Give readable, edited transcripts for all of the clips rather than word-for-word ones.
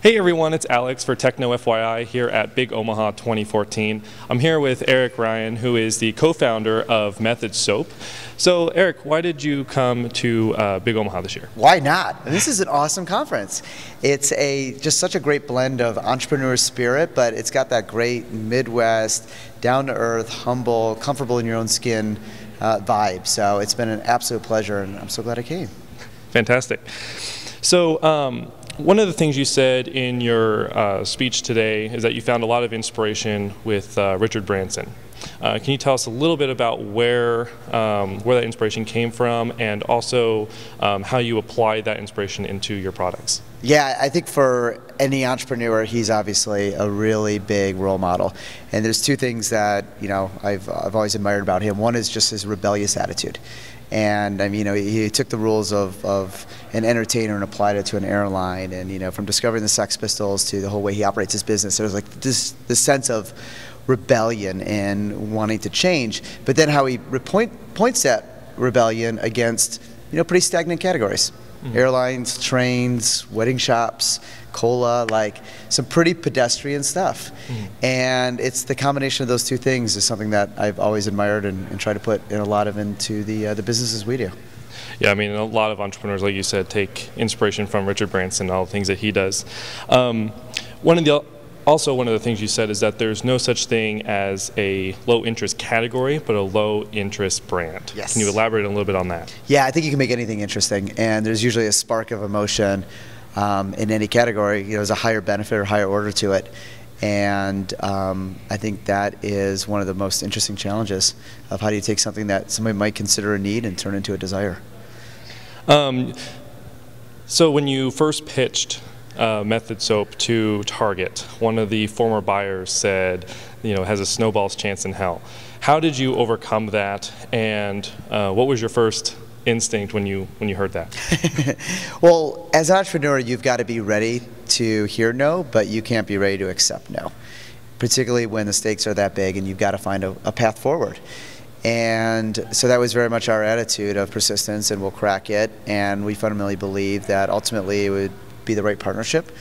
Hey everyone, it's Alex for Techno-FYI here at Big Omaha 2014. I'm here with Eric Ryan, who is the co-founder of Method Soap. So Eric, why did you come to Big Omaha this year? Why not? This is an awesome conference. It's just such a great blend of entrepreneur spirit, but it's got that great Midwest, down-to-earth, humble, comfortable in your own skin vibe. So it's been an absolute pleasure, and I'm so glad I came. Fantastic. So one of the things you said in your speech today is that you found a lot of inspiration with Richard Branson. Can you tell us a little bit about where that inspiration came from, and also how you applied that inspiration into your products? Yeah, I think for any entrepreneur, he's obviously a really big role model. And there's two things that I've always admired about him. One is just his rebellious attitude. And I mean, he took the rules of an entertainer and applied it to an airline. And from discovering the Sex Pistols to the whole way he operates his business, there's like this sense of rebellion and wanting to change. But then how he points that rebellion against pretty stagnant categories: airlines, trains, wedding shops, cola, like some pretty pedestrian stuff. And it's the combination of those two things is something that I've always admired and try to put a lot of into the businesses we do. Yeah, I mean, a lot of entrepreneurs, like you said, take inspiration from Richard Branson and all the things that he does. Also, one of the things you said is that there's no such thing as a low-interest category, but a low-interest brand. Yes. Can you elaborate a little bit on that? Yeah, I think you can make anything interesting, and there's usually a spark of emotion in any category. There's a higher benefit or higher order to it, and I think that is one of the most interesting challenges of how do you take something that somebody might consider a need and turn into a desire. So when you first pitched Method Soap to Target, one of the former buyers said, has a snowball's chance in hell. How did you overcome that, and what was your first instinct when you heard that? Well, as an entrepreneur, you've got to be ready to hear no, but you can't be ready to accept no, particularly when the stakes are that big and you've got to find a path forward. And so that was very much our attitude of persistence, and we'll crack it, and we fundamentally believe that ultimately it would be the right partnership.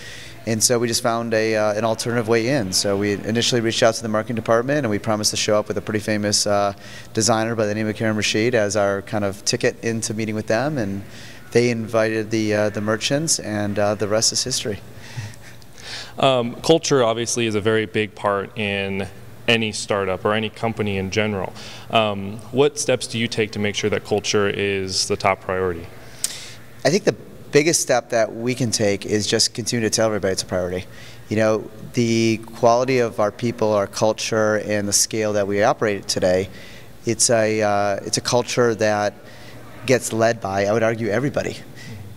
And so we just found an alternative way in. So we initially reached out to the marketing department, and we promised to show up with a pretty famous designer by the name of Karen Rashid as our kind of ticket into meeting with them, and they invited the merchants, and the rest is history. Culture obviously is a very big part in any startup or any company in general. What steps do you take to make sure that culture is the top priority? I think the biggest step that we can take is just continue to tell everybody it's a priority. The quality of our people, our culture, and the scale that we operate at today, it's a culture that gets led by, I would argue, everybody.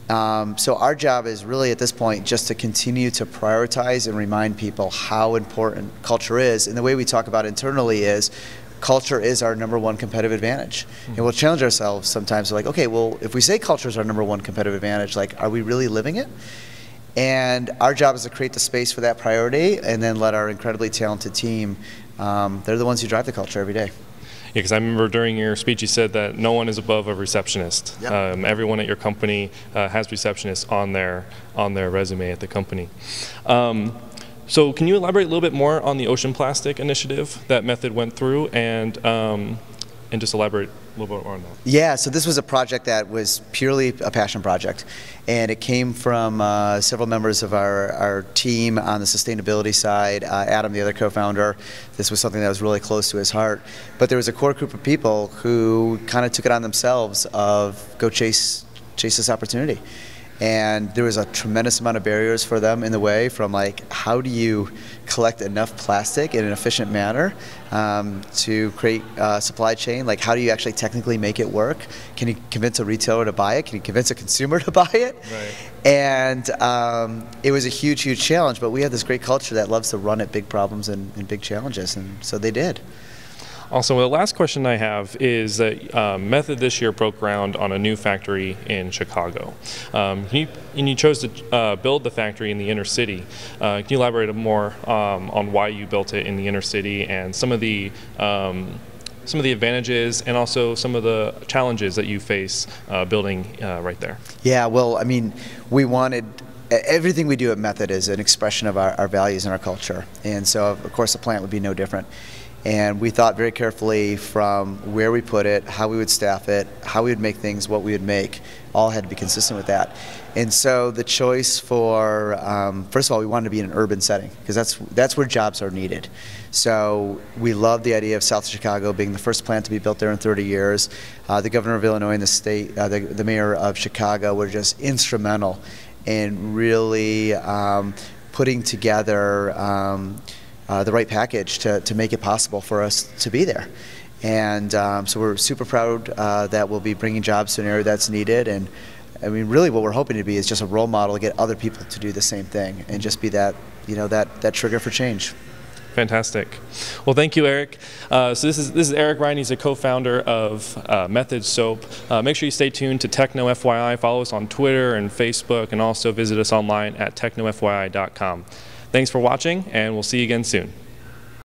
So our job is really at this point just to continue to prioritize and remind people how important culture is. And the way we talk about internally is culture is our #1 competitive advantage. And we'll challenge ourselves sometimes. We're like, okay, well, if we say culture is our #1 competitive advantage, like, are we really living it? And our job is to create the space for that priority, and then let our incredibly talented team, they're the ones who drive the culture every day. Yeah, because I remember during your speech you said that no one is above a receptionist. Yep. Everyone at your company has receptionists on their resume at the company. So can you elaborate a little bit more on the ocean plastic initiative that Method went through, and just elaborate a little bit more on that? Yeah, so this was a project that was purely a passion project, and it came from several members of our team on the sustainability side. Adam, the other co-founder, this was something that was really close to his heart. But there was a core group of people who kind of took it on themselves of go chase this opportunity. And there was a tremendous amount of barriers for them in the way, from like, how do you collect enough plastic in an efficient manner to create a supply chain? Like, how do you actually technically make it work? Can you convince a retailer to buy it? Can you convince a consumer to buy it? Right. And it was a huge, huge challenge, but we have this great culture that loves to run at big problems and big challenges, and so they did. Also, the last question I have is that Method this year broke ground on a new factory in Chicago. And you chose to build the factory in the inner city. Can you elaborate more on why you built it in the inner city, and some of the advantages and also some of the challenges that you face building right there? Yeah, well, I mean, we wanted everything we do at Method is an expression of our values and our culture. And so, of course, the plant would be no different. And we thought very carefully from where we put it, how we would staff it, how we would make things, what we would make, all had to be consistent with that. And so the choice for, first of all, we wanted to be in an urban setting, because that's where jobs are needed. So we love the idea of South Chicago being the first plant to be built there in 30 years. The governor of Illinois and the state, the mayor of Chicago were just instrumental in really putting together the right package to make it possible for us to be there. And so we're super proud that we'll be bringing jobs to an area that's needed. And I mean, really what we're hoping to be is just a role model to get other people to do the same thing and just be that, that trigger for change. Fantastic. Well, thank you, Eric. So this is Eric Ryan. He's a co-founder of Method Soap. Make sure you stay tuned to Techno-FYI. Follow us on Twitter and Facebook, and also visit us online at technofyi.com. Thanks for watching, and we'll see you again soon.